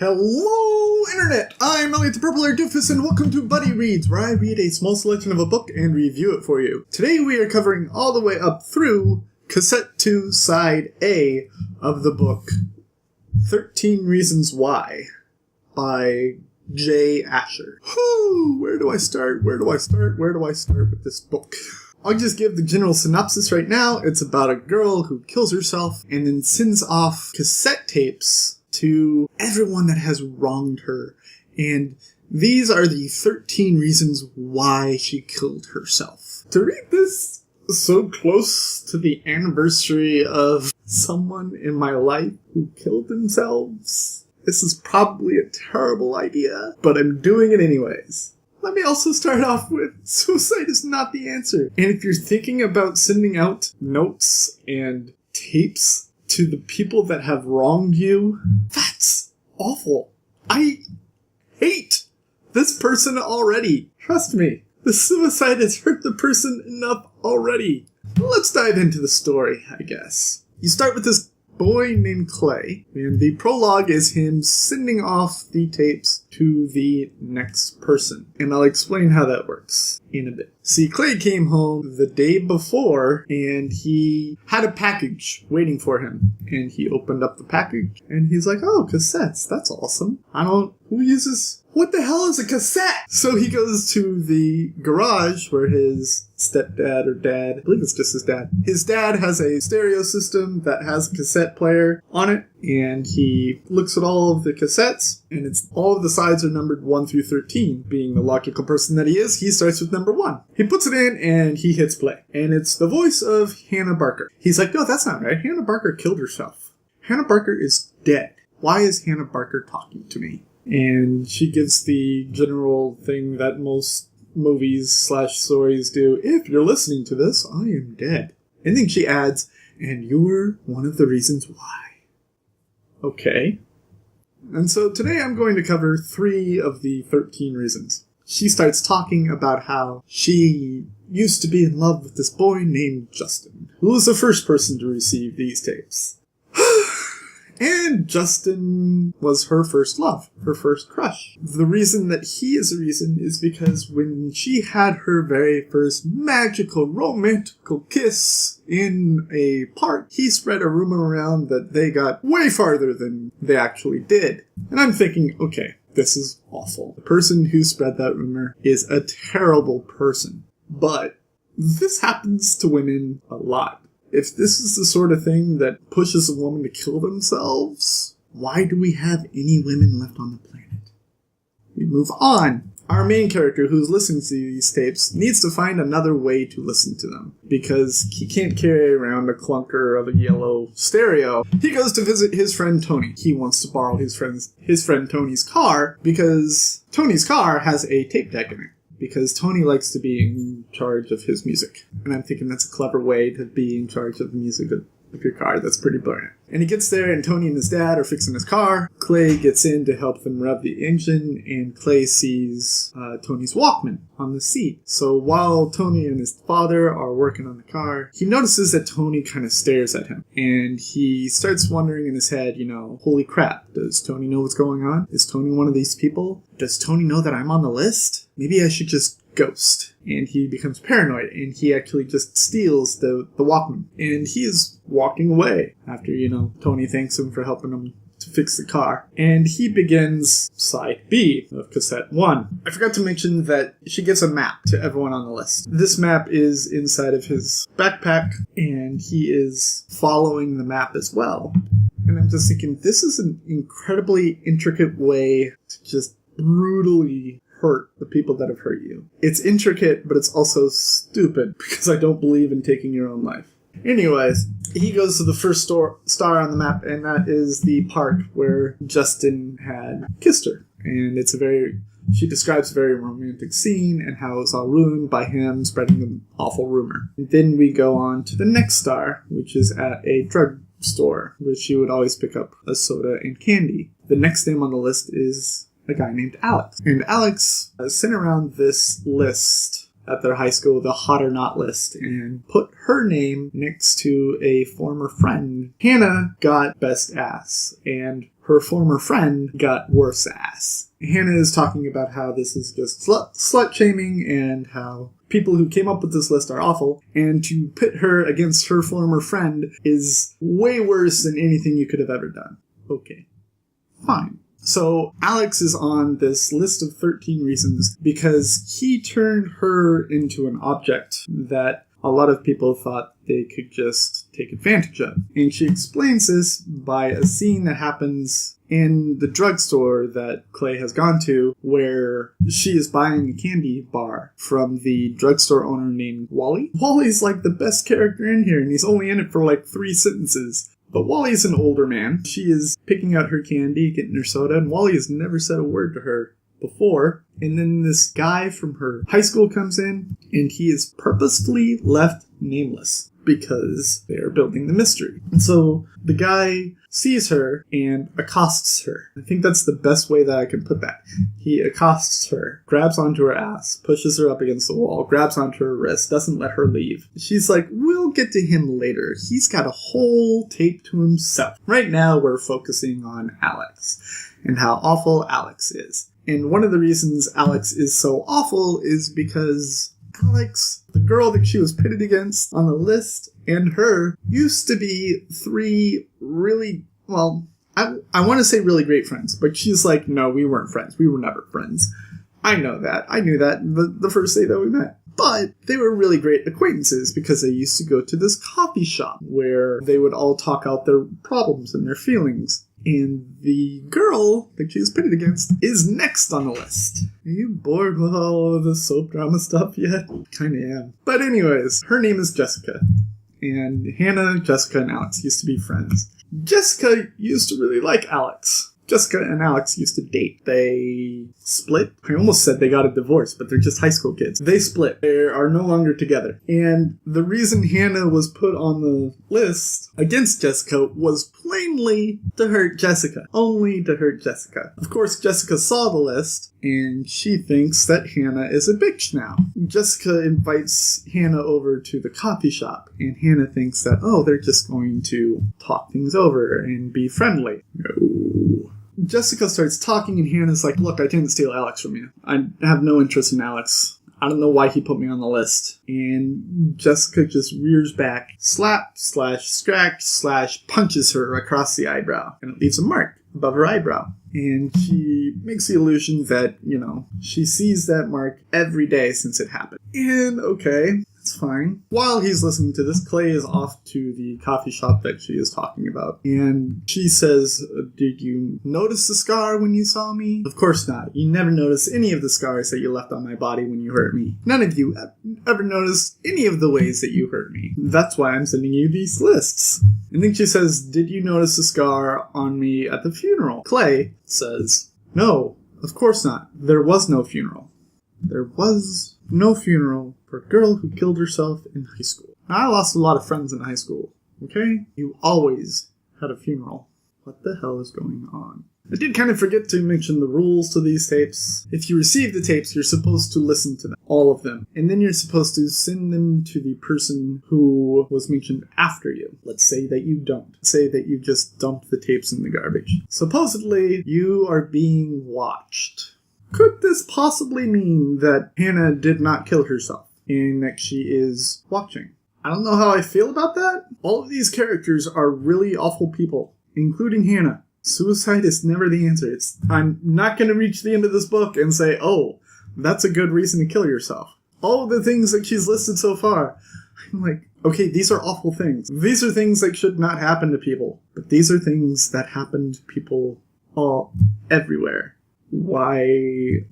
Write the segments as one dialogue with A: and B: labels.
A: Hello, Internet! I'm Elliot the Purple Hair Doofus, and welcome to Buddy Reads, where I read a small selection of a book and review it for you. Today we are covering all the way up through Cassette 2, Side A of the book 13 Reasons Why by J. Asher. Whew, where do I start with this book? I'll just give the general synopsis right now. It's about a girl who kills herself and then sends off cassette tapes to everyone that has wronged her. And these are the 13 reasons why she killed herself. To read this so close to the anniversary of someone in my life who killed themselves, this is probably a terrible idea, but I'm doing it anyways. Let me also start off with, suicide is not the answer. And if you're thinking about sending out notes and tapes to the people that have wronged you, that's awful. I hate this person already. Trust me, the suicide has hurt the person enough already. Let's dive into the story, I guess. You start with this boy named Clay, and the prologue is him sending off the tapes to the next person. And I'll explain how that works in a bit. See, Clay came home the day before, and he had a package waiting for him. And he opened up the package, and he's like, oh, cassettes, that's awesome. What the hell is a cassette? So he goes to the garage where his stepdad or dad, I believe it's just his dad has a stereo system that has a cassette player on it, and he looks at all of the cassettes, and all of the sides are numbered 1 through 13. Being the logical person that he is, he starts with number 1. He puts it in, and he hits play. And it's the voice of Hannah Barker. He's like, no, that's not right. Hannah Barker killed herself. Hannah Barker is dead. Why is Hannah Barker talking to me? And she gives the general thing that most movies/stories do. If you're listening to this, I am dead. And then she adds, and you're one of the reasons why. Okay. And so today I'm going to cover 3 of the 13 reasons. She starts talking about how she used to be in love with this boy named Justin, who was the first person to receive these tapes. And Justin was her first love, her first crush. The reason that he is a reason is because when she had her very first magical, romantical kiss in a park, he spread a rumor around that they got way farther than they actually did. And I'm thinking, okay, this is awful. The person who spread that rumor is a terrible person. But this happens to women a lot. If this is the sort of thing that pushes a woman to kill themselves, why do we have any women left on the planet? We move on. Our main character, who's listening to these tapes, needs to find another way to listen to them, because he can't carry around a clunker of a yellow stereo. He goes to visit his friend Tony. He wants to borrow his friend Tony's car, because Tony's car has a tape deck in it. Because Tony likes to be in charge of his music. And I'm thinking that's a clever way to be in charge of the music of your car. That's pretty brilliant. And he gets there, and Tony and his dad are fixing his car. Clay gets in to help them rev the engine, and Clay sees Tony's Walkman on the seat. So while Tony and his father are working on the car, he notices that Tony kind of stares at him. And he starts wondering in his head, holy crap, does Tony know what's going on? Is Tony one of these people? Does Tony know that I'm on the list? Maybe I should just ghost. And he becomes paranoid, and he actually just steals the Walkman. And he is walking away after, Tony thanks him for helping him to fix the car. And he begins side B of cassette 1. I forgot to mention that she gives a map to everyone on the list. This map is inside of his backpack, and he is following the map as well. And I'm just thinking, this is an incredibly intricate way to just brutally hurt the people that have hurt you. It's intricate, but it's also stupid, because I don't believe in taking your own life. Anyways, he goes to the first star on the map, and that is the park where Justin had kissed her. And she describes a very romantic scene, and how it's all ruined by him spreading an awful rumor. And then we go on to the next star, which is at a drug store, where she would always pick up a soda and candy. The next name on the list is a guy named Alex. And Alex sent around this list at their high school, the Hot or Not list, and put her name next to a former friend. Hannah got best ass, and her former friend got worse ass. Hannah is talking about how this is just slut-shaming and how people who came up with this list are awful, and to pit her against her former friend is way worse than anything you could have ever done. Okay. Fine. So Alex is on this list of 13 reasons because he turned her into an object that a lot of people thought they could just take advantage of. And she explains this by a scene that happens in the drugstore that Clay has gone to, where she is buying a candy bar from the drugstore owner named Wally. Wally's like the best character in here, and he's only in it for like 3 sentences. But Wally's an older man. She is picking out her candy, getting her soda, and Wally has never said a word to her before. And then this guy from her high school comes in, and he is purposefully left nameless because they are building the mystery. And so the guy sees her and accosts her. I think that's the best way that I can put that. He accosts her, grabs onto her ass, pushes her up against the wall, grabs onto her wrist, doesn't let her leave. She's like, we'll get to him later. He's got a whole tape to himself. Right now we're focusing on Alex and how awful Alex is. And one of the reasons Alex is so awful is because Alex, the girl that she was pitted against on the list, and her used to be 3 really, well, I want to say really great friends, but she's like, no, we weren't friends. We were never friends. I know that. I knew that the first day that we met. But they were really great acquaintances because they used to go to this coffee shop where they would all talk out their problems and their feelings. And the girl that she was pitted against is next on the list. Are you bored with all of the soap drama stuff yet? Kinda am. But anyways, her name is Jessica. And Hannah, Jessica, and Alex used to be friends. Jessica used to really like Alex. Jessica and Alex used to date. They split. I almost said they got a divorce, but they're just high school kids. They split. They are no longer together. And the reason Hannah was put on the list against Jessica was plainly to hurt Jessica. Only to hurt Jessica. Of course, Jessica saw the list, and she thinks that Hannah is a bitch now. Jessica invites Hannah over to the coffee shop, and Hannah thinks that, oh, they're just going to talk things over and be friendly. No. Jessica starts talking, and Hannah's like, look, I didn't steal Alex from you. I have no interest in Alex. I don't know why he put me on the list. And Jessica just rears back, scratch, punches her across the eyebrow. And it leaves a mark above her eyebrow. And she makes the illusion that, she sees that mark every day since it happened. And okay, that's fine. While he's listening to this, Clay is off to the coffee shop that she is talking about. And she says, did you notice the scar when you saw me? Of course not. You never noticed any of the scars that you left on my body when you hurt me. None of you ever noticed any of the ways that you hurt me. That's why I'm sending you these lists. And then she says, did you notice the scar on me at the funeral? Clay says, no, of course not. There was no funeral. There was no funeral for a girl who killed herself in high school. Now, I lost a lot of friends in high school, okay? You always had a funeral. What the hell is going on? I did kind of forget to mention the rules to these tapes. If you receive the tapes, you're supposed to listen to them, all of them. And then you're supposed to send them to the person who was mentioned after you. Let's say that you don't. Say that you just dumped the tapes in the garbage. Supposedly, you are being watched. Could this possibly mean that Hannah did not kill herself and that she is watching? I don't know how I feel about that. All of these characters are really awful people, including Hannah. Suicide is never the answer. I'm not going to reach the end of this book and say, oh, that's a good reason to kill yourself. All of the things that she's listed so far, I'm like, okay, these are awful things. These are things that should not happen to people. But these are things that happen to people everywhere. Why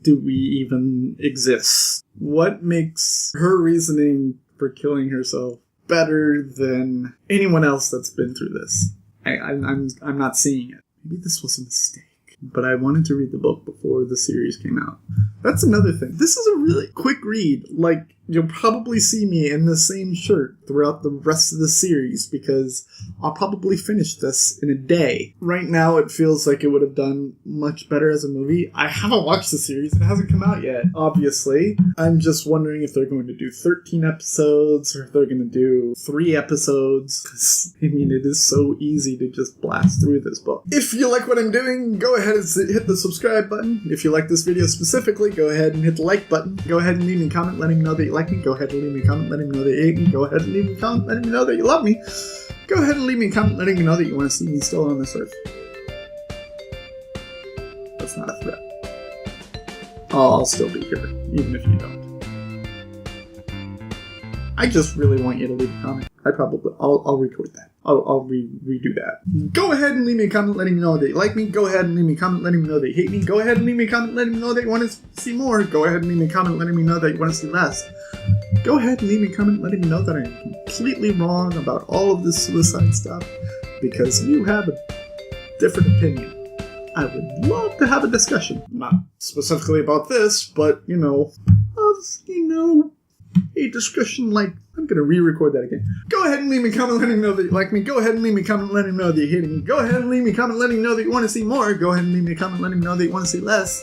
A: do we even exist? What makes her reasoning for killing herself better than anyone else that's been through this? I'm not seeing it. Maybe this was a mistake, but I wanted to read the book before the series came out. That's another thing. This is a really quick read. Like, you'll probably see me in the same shirt throughout the rest of the series because I'll probably finish this in a day. Right now, it feels like it would have done much better as a movie. I haven't watched the series. It hasn't come out yet, obviously. I'm just wondering if they're going to do 13 episodes or if they're going to do 3 episodes. 'Cause, I mean, it is so easy to just blast through this book. If you like what I'm doing, go ahead and hit the subscribe button. If you like this video specifically, go ahead and hit the like button. Go ahead and leave me a comment letting me know that you like me. Go ahead and leave me a comment letting me know that you hate me. Go ahead and leave me a comment letting me know that you love me. Go ahead and leave me a comment letting me know that you want to see me still on this earth. That's not a threat. I'll still be here, even if you don't. I just really want you to leave a comment. I'll record that. I'll redo that. Go ahead and leave me a comment letting me know that you like me. Go ahead and leave me a comment letting me know that you hate me. Go ahead and leave me a comment letting me know that you want to see more. Go ahead and leave me a comment letting me know that you want to see less. Go ahead and leave me a comment letting me know that I'm completely wrong about all of this suicide stuff because you have a different opinion. I would love to have a discussion. Not specifically about this, but, a discussion like... I'm going to re-record that again. Go ahead and leave me a comment letting me know that you like me. Go ahead and leave me a comment letting me know that you hate me. Go ahead and leave me a comment letting me know that you want to see more. Go ahead and leave me a comment letting me know that you want to see less.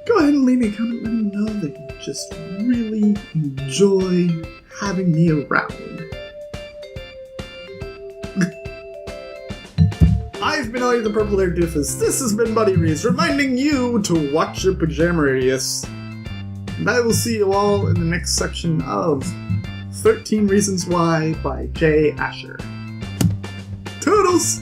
A: Go ahead and leave me a comment letting me know that you just really enjoy having me around. I've been Ollie the Purple Haired Doofus. This has been Buddy Reads, reminding you to watch your pajama radius. And I will see you all in the next section of 13 Reasons Why by J. Asher. Toodles!